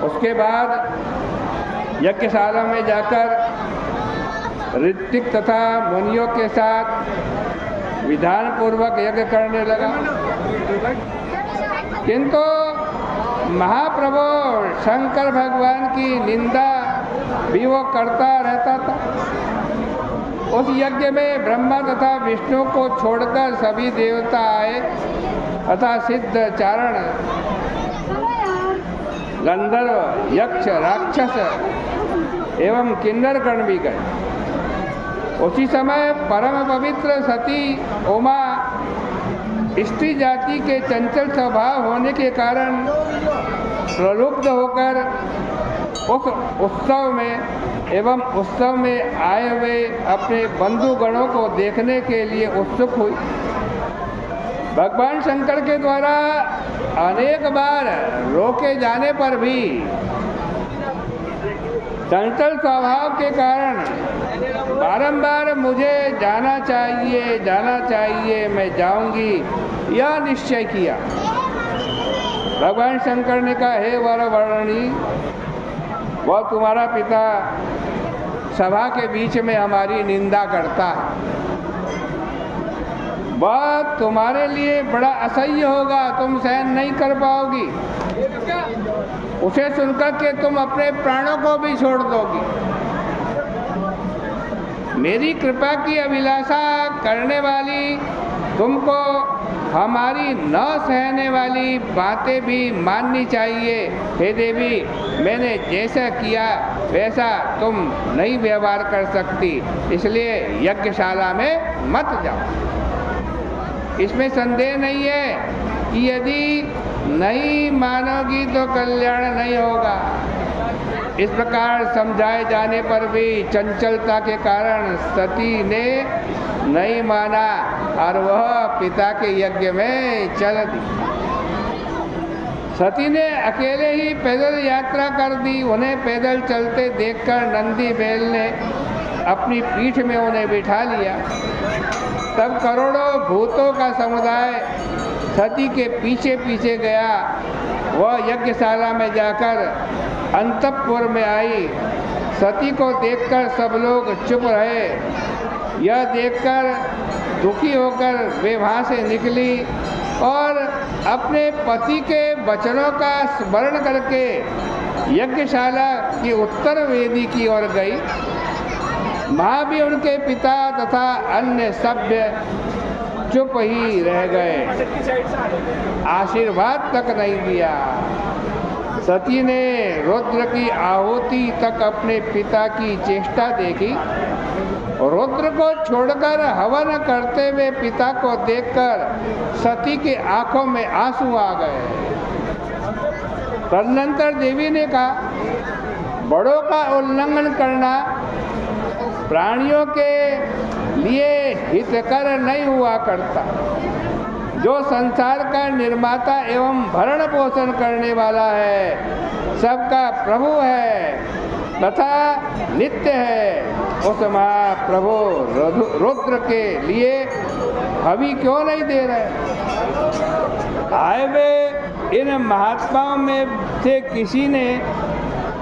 उसके बाद यज्ञशाला में जाकर ऋत्विक तथा मुनियों के साथ विधान पूर्वक यज्ञ करने लगा। किंतु महाप्रभु शंकर भगवान की निंदा भी वो करता रहता था। उस यज्ञ में ब्रह्मा तथा विष्णु को छोड़कर सभी देवता आए तथा सिद्ध, चारण, गंधर्व, यक्ष, राक्षस एवं किन्नरगण भी गए। उसी समय परम पवित्र सती उमा स्त्री जाति के चंचल स्वभाव होने के कारण प्रलुब्ध होकर उस उत्सव में एवं उत्सव में आए हुए अपने बंधुगणों को देखने के लिए उत्सुक हुई। भगवान शंकर के द्वारा अनेक बार रोके जाने पर भी चंचल स्वभाव के कारण बारंबार मुझे जाना चाहिए, मैं जाऊंगी, यह निश्चय किया। भगवान शंकर ने कहा, हे वरवर्णी, वह तुम्हारा पिता सभा के बीच में हमारी निंदा करता है, वह तुम्हारे लिए बड़ा असह्य होगा, तुम सहन नहीं कर पाओगी। उसे सुनकर के तुम अपने प्राणों को भी छोड़ दोगी। मेरी कृपा की अभिलाषा करने वाली तुमको हमारी न सहने वाली बातें भी माननी चाहिए। हे देवी, मैंने जैसा किया वैसा तुम नहीं व्यवहार कर सकती, इसलिए यज्ञशाला में मत जाओ। इसमें संदेह नहीं है कि यदि नहीं मानोगी तो कल्याण नहीं होगा। इस प्रकार समझाए जाने पर भी चंचलता के कारण सती ने नहीं माना और वह पिता के यज्ञ में चल दी। सती ने अकेले ही पैदल यात्रा कर दी। उन्हें पैदल चलते देखकर नंदी बैल ने अपनी पीठ में उन्हें बिठा लिया। तब करोड़ों भूतों का समुदाय सती के पीछे पीछे गया। वह यज्ञशाला में जाकर अंतःपुर में आई। सती को देखकर सब लोग चुप रहे। यह देखकर दुखी होकर वे वहाँ से निकली और अपने पति के वचनों का स्मरण करके यज्ञशाला की उत्तर वेदी की ओर गई। वहाँ भी उनके पिता तथा अन्य सभ्य चुप ही रह गए, आशीर्वाद तक नहीं दिया। सती ने रुद्र की आहुति तक अपने पिता की चेष्टा देखी। रुद्र को छोड़कर हवन करते हुए पिता को देखकर सती की आंखों में आंसू आ गए। तदनंतर देवी ने कहा, बड़ों का उल्लंघन करना प्राणियों के लिए हितकर नहीं हुआ करता। जो संसार का निर्माता एवं भरण पोषण करने वाला है, सबका प्रभु है तथा नित्य है, उस महाप्रभु रुद्र के लिए हवि क्यों नहीं दे रहे? आए वे इन महात्माओं में से किसी ने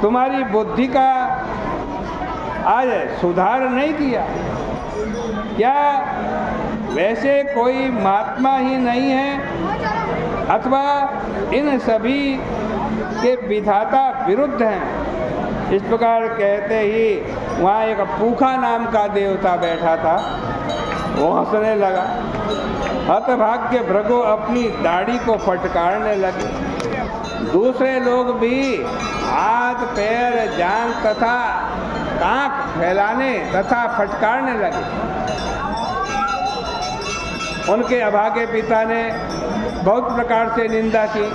तुम्हारी बुद्धि का आज सुधार नहीं किया क्या? वैसे कोई महात्मा ही नहीं है अथवा इन सभी के विधाता विरुद्ध हैं। इस प्रकार कहते ही वहाँ एक पूखा नाम का देवता बैठा था। वो हंसने लगा। हतभाग्य भृगु अपनी दाढ़ी को फटकारने लगे। दूसरे लोग भी हाथ, पैर, जांघ तथा कांख फैलाने तथा फटकारने लगे। उनके अभागे पिता ने बहुत प्रकार से निंदा की।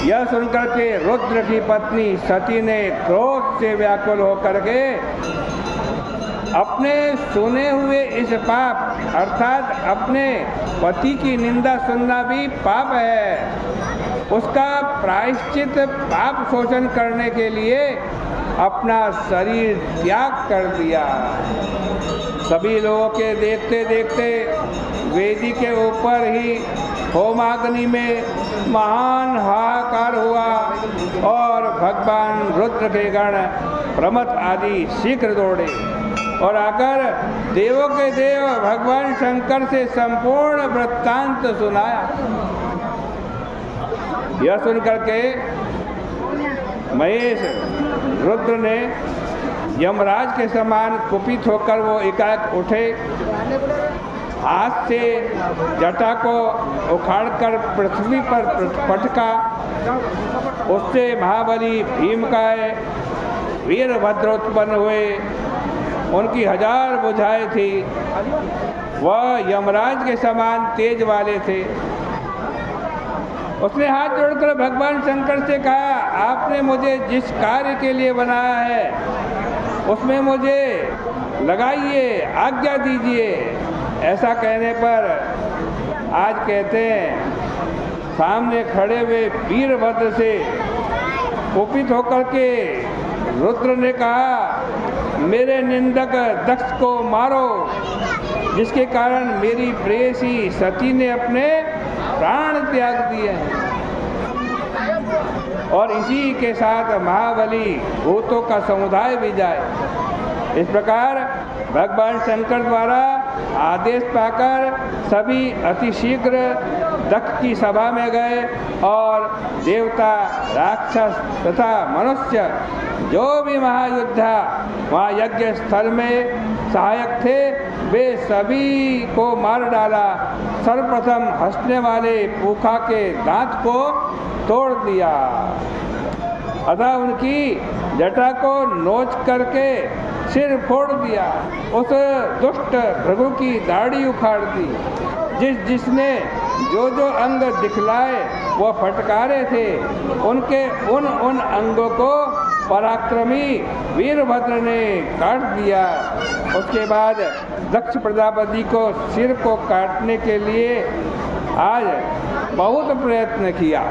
यह सुनकर के रुद्र की पत्नी सती ने क्रोध से व्याकुल होकर के अपने सुने हुए इस पाप अर्थात अपने पति की निंदा सुनना भी पाप है, उसका प्रायश्चित पाप शोषण करने के लिए अपना शरीर त्याग कर दिया। सभी लोगों के देखते देखते वेदी के ऊपर ही होमाग्नि में महान हाहाकार हुआ और भगवान रुद्र के गण प्रमथ आदि शीघ्र दौड़े और आकर देवों के देव भगवान शंकर से संपूर्ण वृत्तांत सुनाया। यह सुनकर के महेश रुद्र ने यमराज के समान कुपित होकर वो एकाएक उठे, हाथ से जटा को उखाड़कर पृथ्वी पर पटका। उससे महाबली भीमकाय वीरभद्र उत्पन्न हुए। उनकी 1000 भुजाएं थी। वह यमराज के समान तेज वाले थे। उसने हाथ जोड़कर भगवान शंकर से कहा, आपने मुझे जिस कार्य के लिए बनाया है उसमें मुझे लगाइए, आज्ञा दीजिए। ऐसा कहने पर आज कहते हैं सामने खड़े हुए वीरभद्र से कुपित होकर के रुद्र ने कहा, मेरे निंदक दक्ष को मारो, जिसके कारण मेरी प्रेयसी सती ने अपने प्राण त्याग दिए हैं। और इसी के साथ महाबली भूतों का समुदाय भी जाए। इस प्रकार भगवान शंकर द्वारा आदेश पाकर सभी अतिशीघ्र दक्ष की सभा में गए और देवता, राक्षस तथा मनुष्य जो भी महायोद्धा वहाँ यज्ञ स्थल में सहायक थे वे सभी को मार डाला। सर्वप्रथम हंसने वाले पूखा के दांत को तोड़ दिया, अतः उनकी जटा को नोच करके सिर फोड़ दिया। उस दुष्ट भृगु की दाढ़ी उखाड़ दी। जिसने जो जो अंग दिखलाए वह फटकारे थे, उनके उन अंगों को पराक्रमी वीरभद्र ने काट दिया। उसके बाद दक्ष प्रजापति को सिर को काटने के लिए आज बहुत प्रयत्न किया।